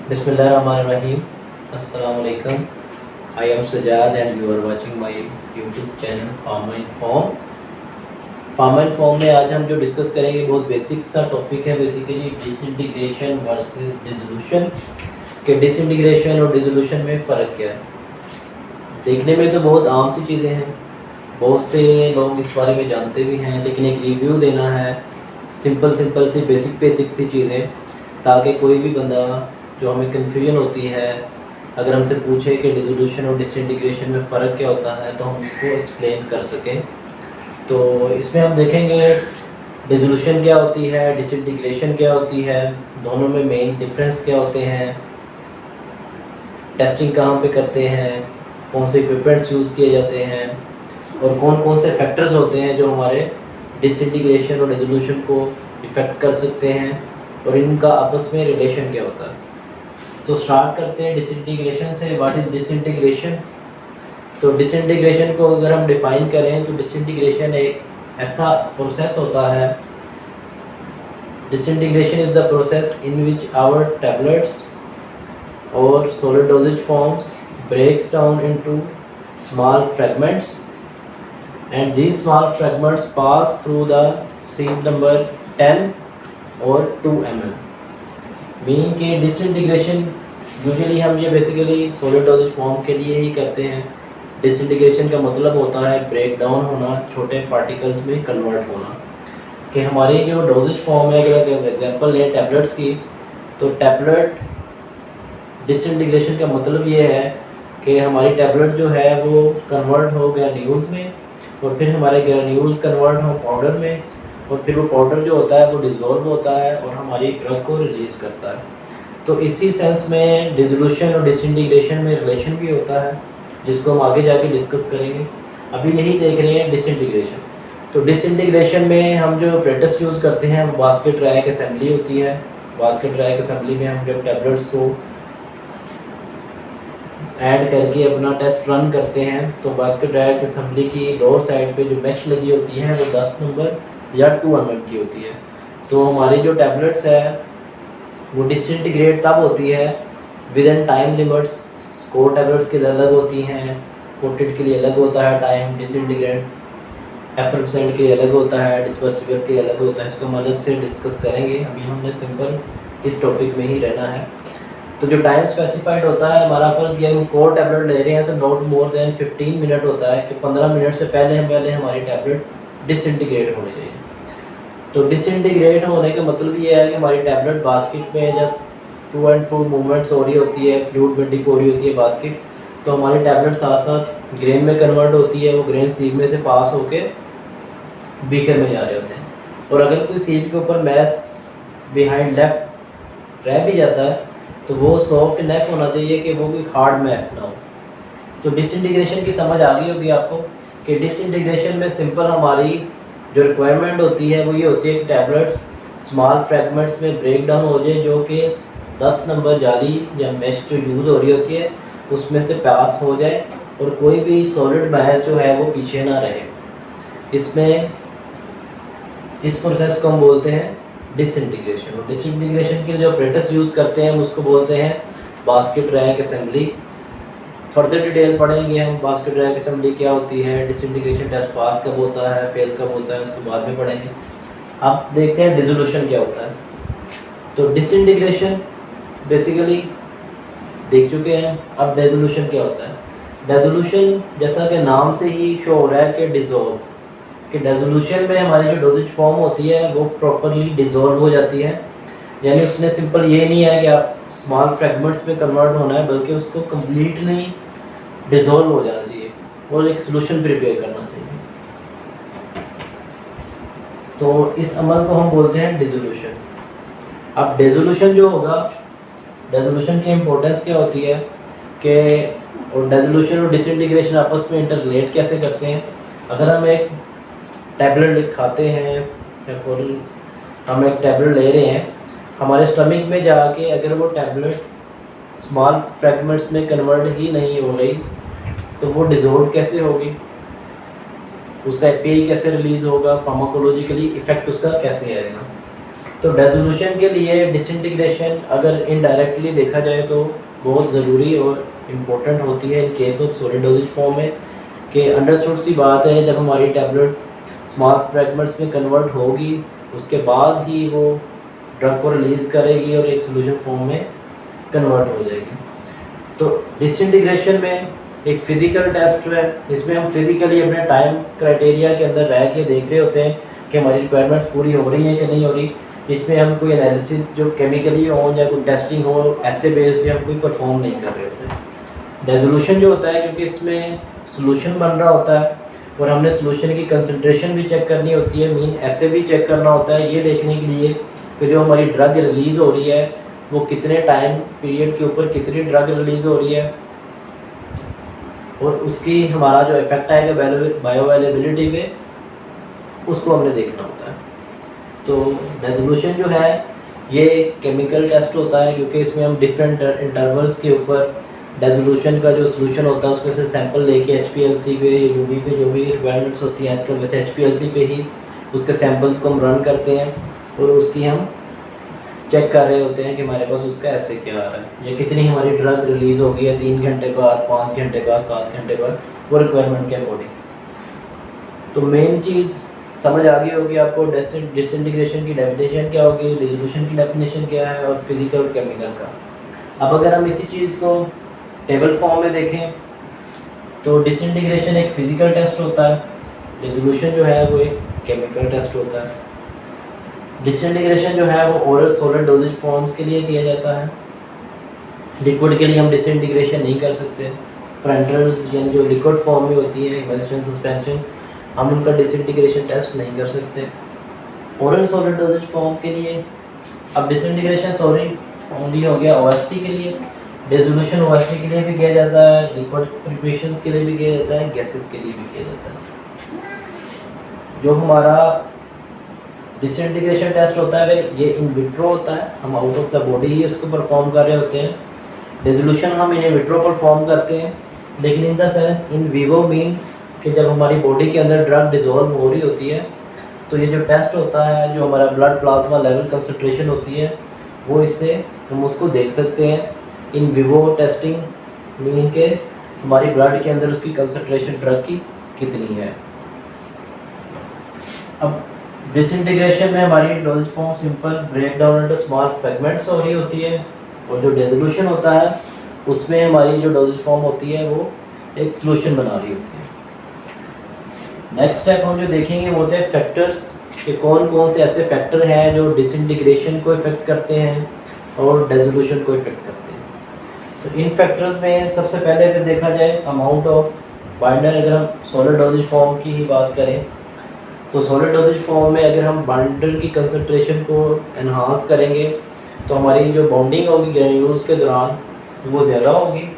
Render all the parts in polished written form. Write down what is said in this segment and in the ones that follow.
Bismillahirrahmanirrahim. Assalamu alaikum. I am Sajad and you are watching my YouTube channel Farmer Inform. Farmer inform में आज हम जो discuss करेंगे बहुत बेसिक सा टॉपिक है, बेसिकली डिसइंटीग्रेशन वर्सेस डिसोल्यूशन के डिसइंटीग्रेशन और डिसोल्यूशन में फ़र्क क्या है। देखने में तो बहुत आम सी चीज़ें हैं, बहुत से लोग इस बारे में जानते भी हैं, लेकिन एक रिव्यू देना है सिंपल सी बेसिक सी चीज़ें, ताकि कोई भी बंदा जो हमें कन्फ्यूजन होती है अगर हमसे पूछे कि डिसोल्यूशन और डिसइंटीग्रेशन में फ़र्क क्या होता है तो हम उसको एक्सप्लेन कर सकें। तो इसमें हम देखेंगे डिसोल्यूशन क्या होती है, डिसइंटीग्रेशन क्या होती है, दोनों में मेन डिफरेंस क्या होते हैं, टेस्टिंग कहाँ पे करते हैं, कौन से इक्विपमेंट्स यूज़ किए जाते हैं और कौन कौन से फैक्टर्स होते हैं जो हमारे डिसइंटीग्रेशन और डिसोल्यूशन को इफ़ेक्ट कर सकते हैं और इनका आपस में रिलेशन क्या होता है। तो स्टार्ट करते हैं डिसइंटीग्रेशन से। What is disintegration? तो डिसइंटीग्रेशन को अगर हम डिफ़ाइन करें तो डिसइंटीग्रेशन एक ऐसा प्रोसेस होता है, disintegration is the process in which our tablets और solid dosage forms breaks down into small fragments and these small fragments pass through the sieve number 10 और 2 ml। मीन के डिसइंटीग्रेशन यूजुअली हम ये basically solid doses form के लिए ही करते हैं। Disintegration का मतलब होता है ब्रेक डाउन होना, छोटे पार्टिकल्स में कन्वर्ट होना। कि हमारी जो डोजेज फॉर्म है, अगर एग्जांपल लें टैबलेट्स की, तो टैबलेट डिसइंटीग्रेशन का मतलब ये है कि हमारी टैबलेट जो है वो कन्वर्ट हो ग्रैन्यूल्स में और फिर हमारे ग्रैन्यूल्स कन्वर्ट हो पाउडर में और फिर वो पाउडर जो होता है वो डिज़ोल्व होता है और हमारी ड्रग को रिलीज़ करता है। तो इसी सेंस में डिसोल्यूशन और डिसइंटीग्रेशन में रिलेशन भी होता है, जिसको हम आगे जाके डिस्कस करेंगे। अभी यही देख रहे हैं डिसइंटीग्रेशन। तो डिसइंटीग्रेशन में हम जो अपरेटस यूज़ करते हैं वो बास्केट रैक असेंबली होती है। बास्केट रैक असेंबली में हम जब टैबलेट्स को ऐड करके अपना टेस्ट रन करते हैं तो बास्केट रैक असेंबली की लोअर साइड पे जो मैश लगी होती है वो 10 नंबर या 2 mm की होती है। तो हमारी जो टैबलेट्स है वो डिसइंटीग्रेट तब होती है with in time limits. Core tablets के अलग होती हैं, कोटेड के लिए अलग होता है टाइम, डिसइंटीग्रेट एफर्सेंट के अलग होता है, डिस्पर्सिबल के अलग होता है। इसको हम अलग से डिस्कस करेंगे, अभी हमने सिंपल इस टॉपिक में ही रहना है। तो जो टाइम स्पेसिफाइड होता है, हमारा फर्ज ये हम कोर टैबलेट ले रहे हैं तो नॉट मोर देन 15 मिनट होता है कि 15 मिनट से पहले हमारी टैबलेट डिसइंटीग्रेट होनी चाहिए। तो डिसइंटीग्रेट होने का मतलब ये है कि हमारी टैबलेट बास्केट में जब टू एंड फ्रो मूवमेंट्स हो रही होती है, फ्लूइड में डिप हो रही होती है बास्केट, तो हमारी टैबलेट साथ साथ ग्रेन में कन्वर्ट होती है। वो ग्रेन सीव में से पास होके बीकर में जा रहे होते हैं। और अगर कोई सीव के ऊपर मैस बिहाइंड लेफ्ट रह भी जाता है तो वो सॉफ्ट इनफ होना चाहिए कि वो कोई हार्ड मैस ना हो। तो डिसइंटीग्रेशन की समझ आ गई होगी आपको कि डिसइंटीग्रेशन में सिंपल हमारी जो रिक्वायरमेंट होती है वो ये होती है कि टैबलेट्स स्मॉल फ्रैगमेंट्स में ब्रेक डाउन हो जाए, जो कि 10 नंबर जाली या मैश जो यूज़ हो रही होती है उसमें से पास हो जाए और कोई भी सॉलिड मैस जो है वो पीछे ना रहे। इसमें इस प्रोसेस को हम बोलते हैं डिसइंटीग्रेशन। और डिसइंटीग्रेशन के जो अपरेटस यूज़ करते हैं उसको बोलते हैं basket rack assembly. Further detail पढ़ेंगे हम बास्केट रैक असेंबली क्या होती है, डिसइंटीग्रेशन टेस्ट पास कब होता है, फेल कब होता है, उसको बाद में पढ़ेंगे। अब देखते हैं डिसोल्यूशन क्या होता है। तो डिसइंटीग्रेशन बेसिकली देख चुके हैं, अब डिसोल्यूशन क्या होता है। डिसोल्यूशन जैसा कि नाम से ही शो हो रहा है कि डिसॉल्व, कि डिसोल्यूशन में हमारी जो डोजेज फॉर्म होती है वो प्रॉपरली डिसॉल्व हो जाती है। यानी उसमें सिंपल ये नहीं है कि आप स्मॉल फ्रैगमेंट्स में कन्वर्ट होना है, बल्कि उसको कम्प्लीटली डिसॉल्व हो जाना चाहिए और एक सॉल्यूशन प्रिपेयर करना चाहिए। तो इस अमल को हम बोलते हैं डिसोल्यूशन। अब डिसोल्यूशन जो होगा, डिसोल्यूशन की इम्पोर्टेंस क्या होती है कि और डिसोल्यूशन और डिसइंटीग्रेशन आपस में इंटरलेट कैसे करते हैं। अगर हम एक टैबलेट खाते हैं या फिर हम एक टैबलेट ले रहे हैं, हमारे स्टमक में जाके अगर वो टैबलेट स्मॉल फ्रैगमेंट्स में कन्वर्ट ही नहीं हो रही तो वो डिसॉल्व कैसे होगी, उसका एपीआई कैसे रिलीज़ होगा, फार्माकोलॉजिकली इफेक्ट उसका कैसे आएगा। तो रेजोल्यूशन के लिए डिसइंटीग्रेशन अगर इनडायरेक्टली देखा जाए तो बहुत ज़रूरी और इम्पोर्टेंट होती है in case of solid doses form में, कि अंडरस्टूड सी बात है जब हमारी टैबलेट स्मॉल फ्रैगमेंट्स में कन्वर्ट होगी उसके बाद ही वो ड्रग को रिलीज़ करेगी और एक सोल्यूशन फॉर्म में कन्वर्ट हो जाएगी। तो डिसइंटीग्रेशन में एक फ़िज़िकल टेस्ट है, इसमें हम फिज़िकली अपने टाइम क्राइटेरिया के अंदर रह के देख रहे होते हैं कि हमारी रिक्वायरमेंट्स पूरी हो रही हैं कि नहीं हो रही। इसमें हम कोई एनालिसिस जो केमिकली हो या कोई टेस्टिंग हो ऐसे बेस पे हम कोई परफॉर्म नहीं कर रहे होते। रेजोल्यूशन जो होता है क्योंकि इसमें सोल्यूशन बन रहा होता है और हमने सोल्यूशन की कंसंट्रेशन भी चेक करनी होती है, मीन ऐसे भी चेक करना होता है ये देखने के लिए कि जो हमारी ड्रग रिलीज़ हो रही है वो कितने टाइम पीरियड के ऊपर कितनी ड्रग रिलीज़ हो रही है और उसकी हमारा जो इफेक्ट आएगा बायो अवेलेबिलिटी पे उसको हमने देखना होता है। तो रेजोल्यूशन जो है ये केमिकल टेस्ट होता है क्योंकि इसमें हम डिफरेंट इंटरवल्स के ऊपर रेजोल्यूशन का जो सोल्यूशन होता है उसमें से सैंपल लेके HPLC पे UV पे जो भी रिक्वायरमेंट्स होती हैं आजकल वैसे HPLC पे ही उसके सैंपल्स को हम रन करते हैं और उसकी हम चेक कर रहे होते हैं कि हमारे पास उसका ऐसे क्या आ रहा है या कितनी हमारी ड्रग रिलीज़ हो गई है 3 घंटे बाद, 5 घंटे बाद, 7 घंटे बाद, वो रिक्वायरमेंट के अकॉर्डिंग। तो मेन चीज़ समझ आ गई होगी आपको, डिसइंटीग्रेशन की डेफिनेशन क्या होगी, रेजोल्यूशन की डेफिनेशन क्या है और फिजिकल और केमिकल का। अब अगर हम इसी चीज़ को टेबल फॉर्म में देखें तो डिसइंटीग्रेशन एक फिजिकल टेस्ट होता है, रेजोल्यूशन जो है वो एक केमिकल टेस्ट होता है। डिसइंटीग्रेशन जो है वो ओरल सॉलिड डोजेज फॉर्म्स के लिए किया जाता है, लिक्विड के लिए हम डिसइंटीग्रेशन नहीं कर सकते। पेरेंटल्स यानी जो लिक्विड फॉर्म में होती है इमल्शन सस्पेंशन हम उनका डिसइंटीग्रेशन टेस्ट नहीं कर सकते। ओरल सॉलिड डोजेज फॉर्म के लिए अब डिसइंटीग्रेशन ओनली हो गया OSD के लिए, रेजोल्यूशन OSD के लिए भी किया जाता है, लिक्विड प्रिपरेशंस के लिए भी किया जाता है, गैसेस के लिए भी किया जाता है। जो हमारा डिसइंटीग्रेशन टेस्ट होता है ये इन विट्रो होता है, हम आउट ऑफ द बॉडी ही उसको परफॉर्म कर रहे होते हैं। रेजोल्यूशन हम इन विट्रो परफॉर्म करते हैं, लेकिन in the sense in vivo mean कि जब हमारी बॉडी के अंदर ड्रग डिजोल्व हो रही होती है तो ये जो टेस्ट होता है जो हमारा ब्लड प्लाज्मा लेवल कंसंट्रेशन होती है वो इससे हम उसको देख सकते हैं। इन विवो टेस्टिंग मीन के हमारी ब्लड के अंदर उसकी कंसंट्रेशन ड्रग की कितनी है। अब डिसइंटीग्रेशन में हमारी dosages form simple break down into small fragments हो रही होती है और जो रेजोल्यूशन होता है उसमें हमारी जो डोजेज फॉर्म होती है वो एक सॉल्यूशन बना रही होती है। नेक्स्ट स्टेप हम जो देखेंगे वो होते हैं फैक्टर्स, कि कौन कौन से ऐसे फैक्टर हैं जो डिसइंटीग्रेशन को इफेक्ट करते हैं और रेजोल्यूशन को इफेक्ट करते हैं। तो इन फैक्टर्स में सबसे पहले अगर देखा जाए अमाउंट ऑफ बाइंडर, अगर हम सॉलिड डोजेज फॉर्म की ही बात करें तो सॉलिड डोजेज फॉर्म में अगर हम बाइंडर की कंसंट्रेशन को एनहांस करेंगे तो हमारी जो बॉन्डिंग होगी ग्रेन्यूल्स के दौरान वो ज़्यादा होगी।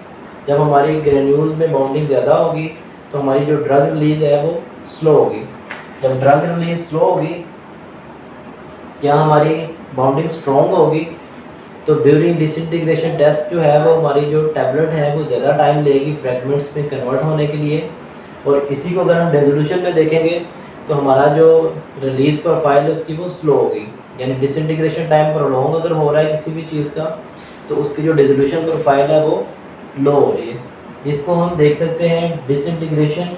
जब हमारी ग्रेन्यूल्स में बॉन्डिंग ज़्यादा होगी तो हमारी जो ड्रग रिलीज़ है वो स्लो होगी। जब ड्रग रिलीज स्लो होगी या हमारी बाउंडिंग स्ट्रॉन्ग होगी तो ड्यूरिंग डिसइंटीग्रेशन टेस्ट जो है वो हमारी जो टैबलेट है वो ज़्यादा टाइम लेगी फ्रैगमेंट्स में कन्वर्ट होने के लिए। और इसी को अगर हम रेजोल्यूशन में देखेंगे तो हमारा जो रिलीज प्रोफाइल है उसकी वो स्लो होगी, यानी डिसइंटीग्रेशन टाइम प्रोलॉन्ग अगर हो रहा है किसी भी चीज़ का तो उसकी जो डिसोल्यूशन प्रोफाइल है वो लो हो रही है। इसको हम देख सकते हैं डिसइंटीग्रेशन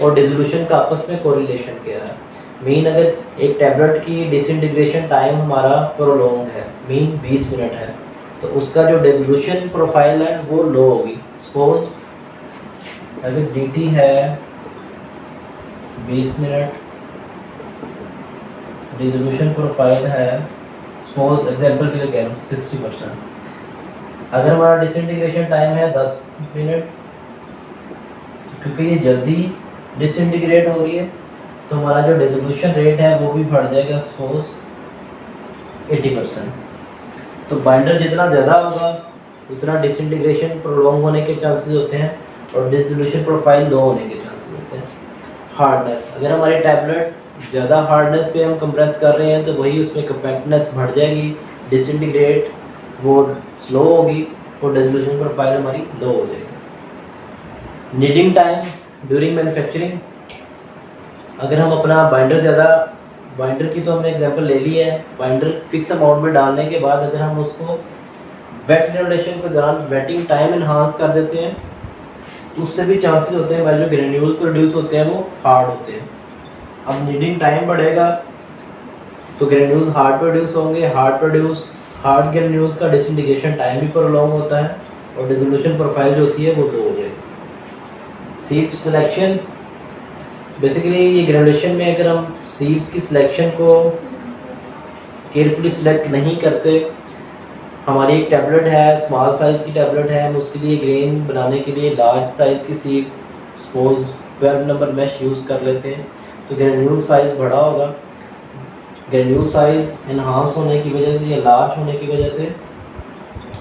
और डिसोल्यूशन का आपस में कोरिलेशन क्या है। मीन अगर एक टैबलेट की डिसइंटीग्रेशन टाइम हमारा प्रोलॉन्ग है, मीन 20 मिनट है, तो उसका जो डिसोल्यूशन प्रोफाइल है वो लो होगी। सपोज अगर dt है 20 मिनट, डिसोल्यूशन प्रोफाइल है सपोज एग्जांपल के लिए कह रहा हूँ 60%। अगर हमारा डिसइंटीग्रेशन टाइम है 10 मिनट, क्योंकि ये जल्दी डिसइंटीग्रेट हो रही है तो हमारा जो डिसोल्यूशन रेट है वो भी बढ़ जाएगा सपोज 80%। तो बाइंडर जितना ज़्यादा होगा उतना डिसइंटीग्रेशन प्रोलॉन्ग होने के चांसेस होते हैं और डिसोल्यूशन प्रोफाइल लो होने के चांसेस होते हैं। हार्डनेस, अगर हमारी टैबलेट ज़्यादा हार्डनेस पे हम कंप्रेस कर रहे हैं तो वही उसमें कंपैक्टनेस बढ़ जाएगी, डिसइंटीग्रेट वो स्लो होगी और डिसोल्यूशन प्रोफाइल हमारी लो हो जाएगी। नीडिंग टाइम ड्यूरिंग मैन्युफैक्चरिंग, अगर हम अपना बाइंडर ज़्यादा बाइंडर की तो हमने एग्जांपल ले ली है। बाइंडर फिक्स अमाउंट में डालने के बाद अगर हम उसको वेट ग्रेनुलेशन के दौरान वेटिंग टाइम इन्हांस कर देते हैं तो उससे भी चांसेस होते हैं हमारे जो ग्रेन्यूल्स प्रोड्यूस होते हैं वो हार्ड होते हैं। अब नीडिंग टाइम बढ़ेगा तो ग्रेन्यूल्स हार्ड प्रोड्यूस होंगे, हार्ड ग्रेन्यूल्स का डिसइंटीग्रेशन टाइम भी प्रोलॉन्ग होता है और डिसोल्यूशन प्रोफाइल जो होती है वो लो हो जाएगी। सीव सिलेक्शन, बेसिकली ये ग्रेनुलेशन में अगर हम सीव्स की सिलेक्शन को केयरफुली सिलेक्ट नहीं करते, हमारी एक टैबलेट है, स्मॉल साइज़ की टैबलेट है, हम उसके लिए ग्रेन बनाने के लिए लार्ज साइज़ की सीव सपोज 12 नंबर मैश यूज़ कर लेते हैं तो ग्रेन्यूल साइज़ बड़ा होगा। ग्रेन्यूल साइज़ इन्हांस होने की वजह से या लार्ज होने की वजह से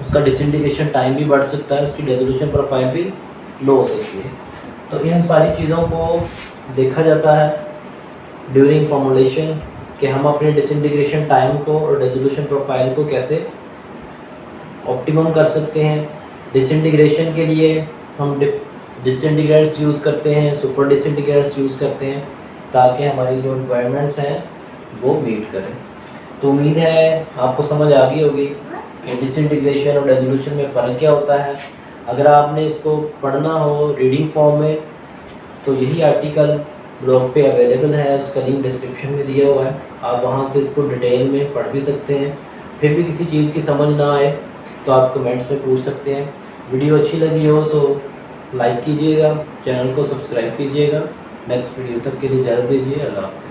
उसका डिसइंटीग्रेशन टाइम भी बढ़ सकता है, उसकी रेजोल्यूशन प्रोफाइल भी लो हो सकती है। तो इन सारी चीज़ों को देखा जाता है ड्यूरिंग फॉर्मुलेशन कि हम अपने डिसइंटीग्रेशन टाइम को और रेजोल्यूशन प्रोफाइल को कैसे ऑप्टिमम कर सकते हैं। डिसइंटीग्रेशन के लिए हम डिसइंटीग्रेट्स यूज़ करते हैं, सुपर डिसइंटीग्रेट्स यूज़ करते हैं ताकि हमारी जो रिक्वायरमेंट्स हैं वो मीट करें। तो उम्मीद है आपको समझ आ गई होगी कि डिसइंटीग्रेशन और रेजोल्यूशन में फ़र्क क्या होता है। अगर आपने इसको पढ़ना हो रीडिंग फॉर्म में तो यही आर्टिकल ब्लॉग पे अवेलेबल है, उसका लिंक डिस्क्रिप्शन में दिया हुआ है, आप वहाँ से इसको डिटेल में पढ़ भी सकते हैं। फिर भी किसी चीज़ की समझ ना आए तो आप कमेंट्स में पूछ सकते हैं। वीडियो अच्छी लगी हो तो लाइक कीजिएगा, चैनल को सब्सक्राइब कीजिएगा। नेक्स्ट वीडियो तक के लिए इजाज़त दीजिए। अल्लाह।